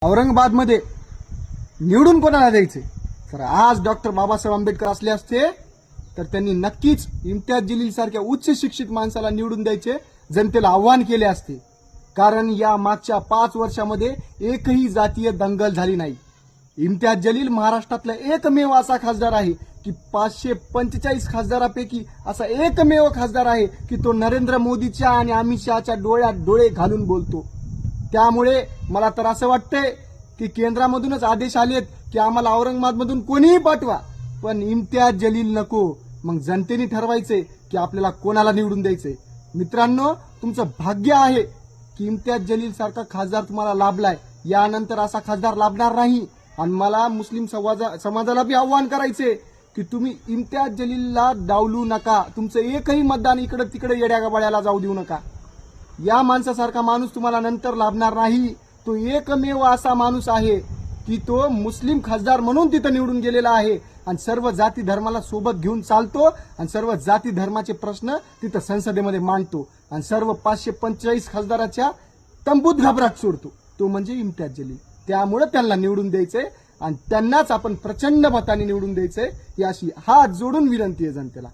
औरंगाबादमध्ये निवडून कोणाला द्यायचे? तर आज डॉक्टर बाबासाहेब आंबेडकर असले असते तर त्यांनी नक्कीच इम्तियाज जलील सारख्या उच्च शिक्षित माणसाला निवडून द्यायचे जनतेला आव्हान केले असते. कारण या मागच्या 5 वर्षामध्ये एकही जातीय दंगल झाली नाही. इम्तियाज जलील महाराष्ट्रातला एकमेव असा खासदार आहे की 545 खासदारापैकी असा एकमेव खासदार आहे की तो नरेंद्र मोदीच्या आणि अमित शहाच्या डोळ्यात डोळे घालून बोलतो. त्यामुळे मला तर असं वाटतंय की केंद्रामधूनच आदेश आलेत की आम्हाला औरंगाबादमधून कोणीही पाठवा, पण इम्तियाज जलील नको. मग जनतेने ठरवायचंय की आपल्याला कोणाला निवडून द्यायचंय. मित्रांनो, तुमचं भाग्य आहे की इम्तियाज जलील सारखा खासदार तुम्हाला लाभलाय. यानंतर असा खासदार लाभणार नाही. आणि मला मुस्लिम समाजाला बी आव्हान करायचे की तुम्ही इम्तियाज जलीलला डावलू नका. तुमचं एकही मतदान इकडे तिकडे येड्या गबाळ्याला जाऊ देऊ नका. या माणसासारखा माणूस तुम्हाला नंतर लाभणार नाही. तो एकमेव असा माणूस आहे की तो मुस्लिम खासदार म्हणून तिथं निवडून गेलेला आहे आणि सर्व जाती धर्माला सोबत घेऊन चालतो आणि सर्व जाती धर्माचे प्रश्न तिथं संसदेमध्ये मांडतो आणि सर्व 545 खासदाराच्या तंबूत घाबराट सोडतो. तो म्हणजे इम्तियाज जलील. त्यामुळे त्यांना निवडून द्यायचंय आणि त्यांनाच आपण प्रचंड मताने निवडून द्यायचंय. ही अशी हात जोडून विनंती आहे जनतेला.